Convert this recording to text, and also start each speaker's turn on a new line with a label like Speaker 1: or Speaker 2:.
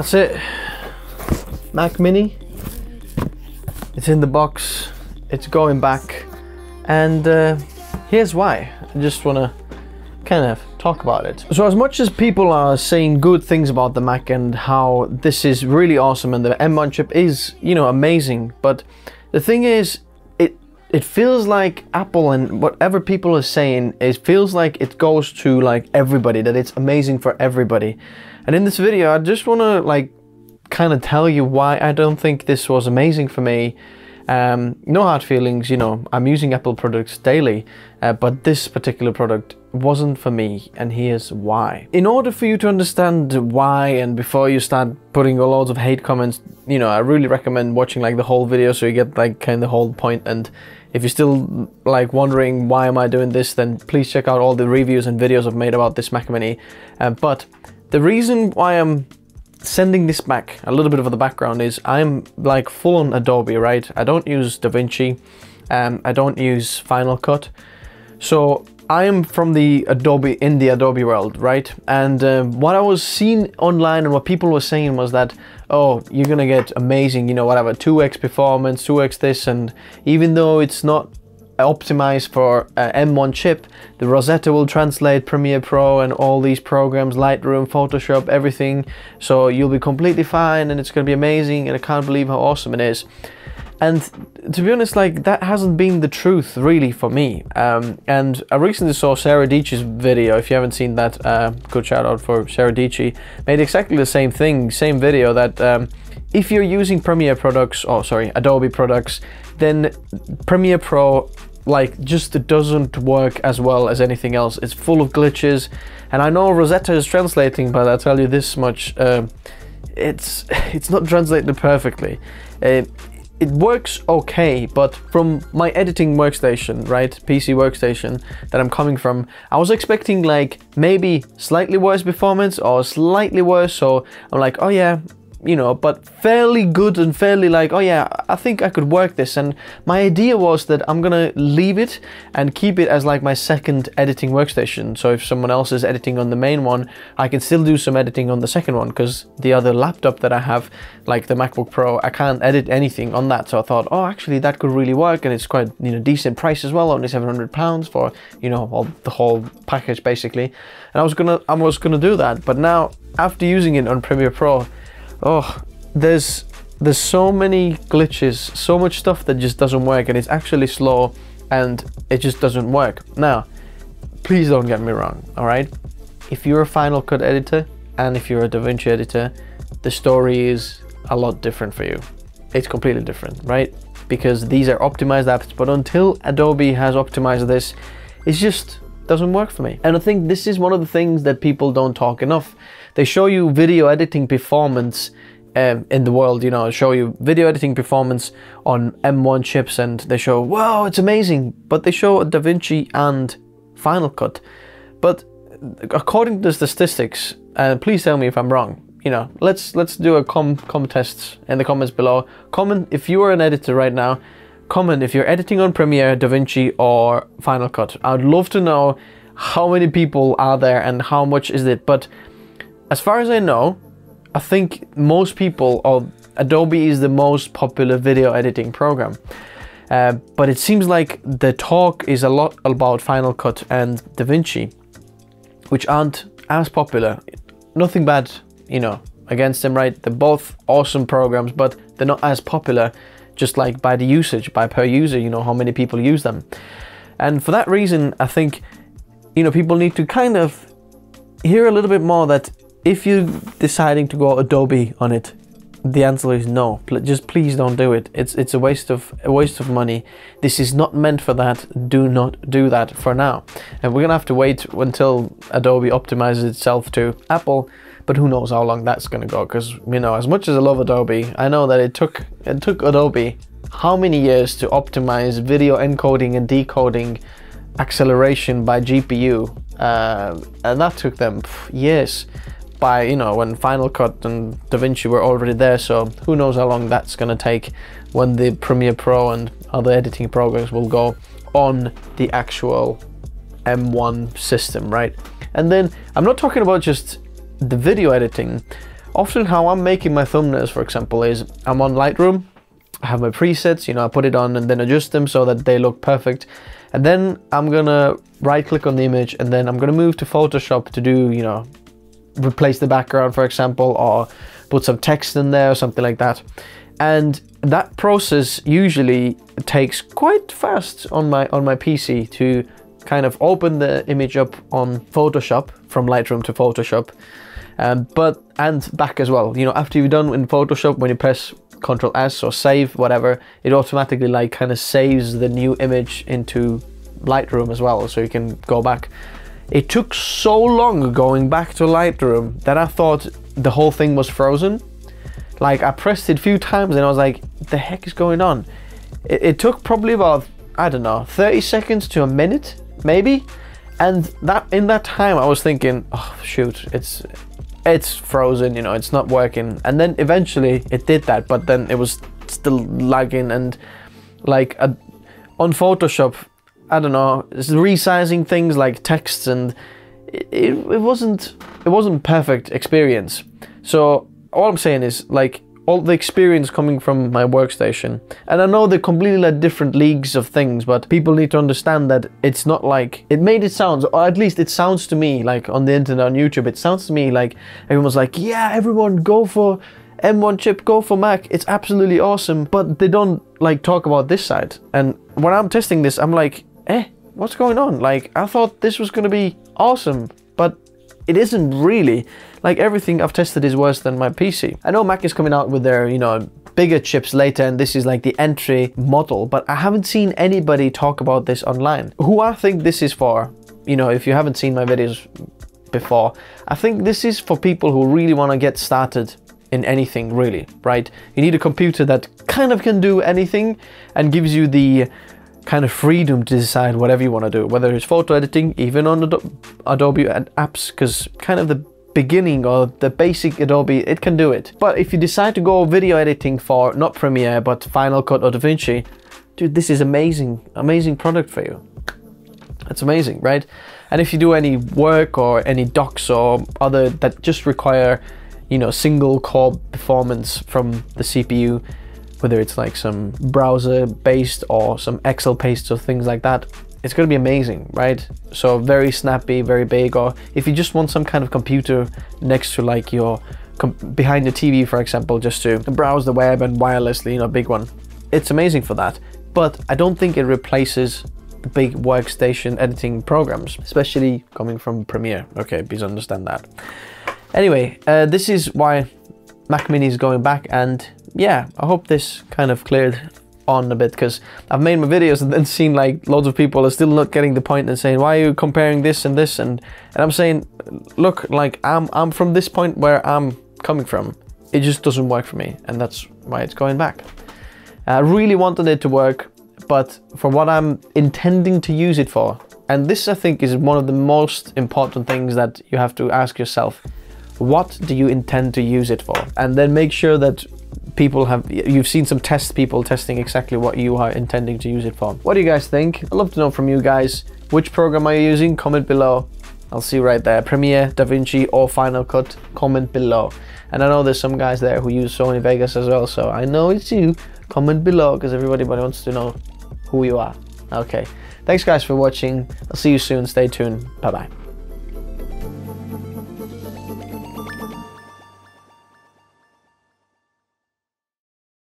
Speaker 1: that's it. Mac Mini. It's in the box. It's going back. And here's why. I just want to kind of talk about it. So as much as people are saying good things about the Mac and how this is really awesome and the M1 chip is, you know, amazing, but the thing is, it feels like Apple and whatever people are saying, it feels like it goes to like everybody, that it's amazing for everybody. And in this video, I just want to like kind of tell you why I don't think this was amazing for me. No hard feelings, you know, I'm using Apple products daily, but this particular product wasn't for me, and here's why. In order for you to understand why, and before you start putting loads of hate comments, you know, I really recommend watching like the whole video so you get like kind of the whole point. And if you're still like wondering why am I doing this, then please check out all the reviews and videos I've made about this Mac Mini. But the reason why I'm sending this back, a little bit of the background is I'm like full on Adobe, right? I don't use DaVinci, I don't use Final Cut. So I am from the Adobe world, right? And what I was seeing online and what people were saying was that, oh, you're gonna get amazing, you know, whatever, 2x performance, 2x this, and even though it's not optimized for M1 chip, the Rosetta will translate Premiere Pro and all these programs, Lightroom, Photoshop, everything, so you'll be completely fine and it's gonna be amazing, and I can't believe how awesome it is. And to be honest, like, that hasn't been the truth really for me. And I recently saw Sarah Dietschy's video. If you haven't seen that, good shout out for Sarah Dietschy. Made exactly the same thing, same video, that if you're using Premiere products, or sorry, Adobe products, then Premiere Pro like just doesn't work as well as anything else. It's full of glitches, and I know Rosetta is translating, but I'll tell you this much, it's not translated perfectly. It works okay, but from my editing workstation, right, PC workstation that I'm coming from, I was expecting like maybe slightly worse performance or slightly worse, so I'm like, oh yeah, you know, but fairly good and fairly like, oh yeah, I think I could work this. And my idea was that I'm gonna leave it and keep it as like my second editing workstation. So if someone else is editing on the main one, I can still do some editing on the second one, because the other laptop that I have, like the MacBook Pro, I can't edit anything on that. So I thought, oh, actually that could really work, and it's quite, you know, decent price as well, only £700 for, you know, the whole package basically. And I was gonna do that, but now after using it on Premiere Pro, oh, there's so many glitches, so much stuff that just doesn't work, and it's actually slow and it just doesn't work. Now, please don't get me wrong, all right? If you're a Final Cut editor and if you're a DaVinci editor, the story is a lot different for you. It's completely different, right? Because these are optimized apps, but until Adobe has optimized this, it just doesn't work for me. And I think this is one of the things that people don't talk enough. They show you video editing performance in the world, you know, show you video editing performance on M1 chips, and they show, wow, it's amazing, but they show DaVinci and Final Cut. But according to the statistics, and please tell me if I'm wrong, you know, let's do a test in the comments below. Comment if you are an editor right now. Comment if you're editing on Premiere, DaVinci or Final Cut. I'd love to know how many people are there and how much is it. But as far as I know, I think most people, or Adobe is the most popular video editing program. But it seems like the talk is a lot about Final Cut and DaVinci, which aren't as popular. Nothing bad, you know, against them, right? They're both awesome programs, but they're not as popular, just like by the usage, by per user, you know, how many people use them. And for that reason, I think, you know, people need to kind of hear a little bit more that if you're deciding to go Adobe on it, the answer is no. Just please don't do it. It's a waste of money. This is not meant for that. Do not do that for now. And we're gonna have to wait until Adobe optimizes itself to Apple. But who knows how long that's gonna go? Because, you know, as much as I love Adobe, I know that it took Adobe how many years to optimize video encoding and decoding acceleration by GPU, and that took them years. By, you know, when Final Cut and DaVinci were already there, so who knows how long that's gonna take when the Premiere Pro and other editing programs will go on the actual M1 system, right? And then I'm not talking about just the video editing, often how I'm making my thumbnails, for example, is I'm on Lightroom, I have my presets, you know, I put it on and then adjust them so that they look perfect. And then I'm gonna right click on the image and then I'm gonna move to Photoshop to do, you know, replace the background, for example, or put some text in there or something like that. And that process usually takes quite fast on my PC to kind of open the image up on Photoshop, from Lightroom to Photoshop, and back as well. You know, after you've done in Photoshop, when you press Ctrl S or save, whatever, it automatically like kind of saves the new image into Lightroom as well, so you can go back. It took so long going back to Lightroom that I thought the whole thing was frozen. Like, I pressed it a few times and I was like, the heck is going on? It took probably about, I don't know, 30 seconds to a minute, maybe. And that in that time I was thinking, oh shoot, it's frozen, you know, it's not working. And then eventually it did that, but then it was still lagging, and like on Photoshop, I don't know, resizing things like texts, and it wasn't perfect experience. So all I'm saying is, like, all the experience coming from my workstation, and I know they're completely like different leagues of things, but people need to understand that it's not like it made it sound, or at least it sounds to me like on the internet, on YouTube, it sounds to me like everyone's like, yeah, everyone go for M1 chip, go for Mac, it's absolutely awesome, but they don't like talk about this side. And when I'm testing this, I'm like, what's going on? Like, I thought this was gonna be awesome, but it isn't really. Like, everything I've tested is worse than my PC. I know Mac is coming out with their, you know, bigger chips later, and this is like the entry model, but I haven't seen anybody talk about this online. Who I think this is for, you know, if you haven't seen my videos before, I think this is for people who really want to get started in anything, really, right? You need a computer that kind of can do anything and gives you the kind of freedom to decide whatever you want to do, whether it's photo editing, even on Adobe apps, because kind of the beginning or the basic Adobe, it can do it. But if you decide to go video editing for not Premiere but Final Cut or DaVinci, dude, this is amazing product for you. It's amazing, right? And if you do any work or any docs or other that just require, you know, single core performance from the CPU, whether it's like some browser based or some Excel based or things like that, it's going to be amazing, right? So very snappy, very big. Or if you just want some kind of computer next to like your behind the TV, for example, just to browse the web and wirelessly, you know, big one, it's amazing for that. But I don't think it replaces the big workstation editing programs, especially coming from Premiere. Okay, please understand that. Anyway, this is why Mac Mini is going back, and yeah, I hope this kind of cleared on a bit, because I've made my videos and then seen like loads of people are still not getting the point and saying, why are you comparing this and this? And I'm saying, look, like I'm from this point where I'm coming from. It just doesn't work for me, and that's why it's going back. I really wanted it to work, but for what I'm intending to use it for, and this I think is one of the most important things that you have to ask yourself, what do you intend to use it for? And then make sure that you've seen some people testing exactly what you are intending to use it for. What do you guys think? I'd love to know from you guys. Which program are you using? Comment below. I'll see you right there. Premiere, DaVinci or Final Cut? Comment below. And I know there's some guys there who use Sony Vegas as well, so I know it's you. Comment below, because everybody wants to know who you are. Okay. Thanks guys for watching. I'll see you soon. Stay tuned. Bye bye.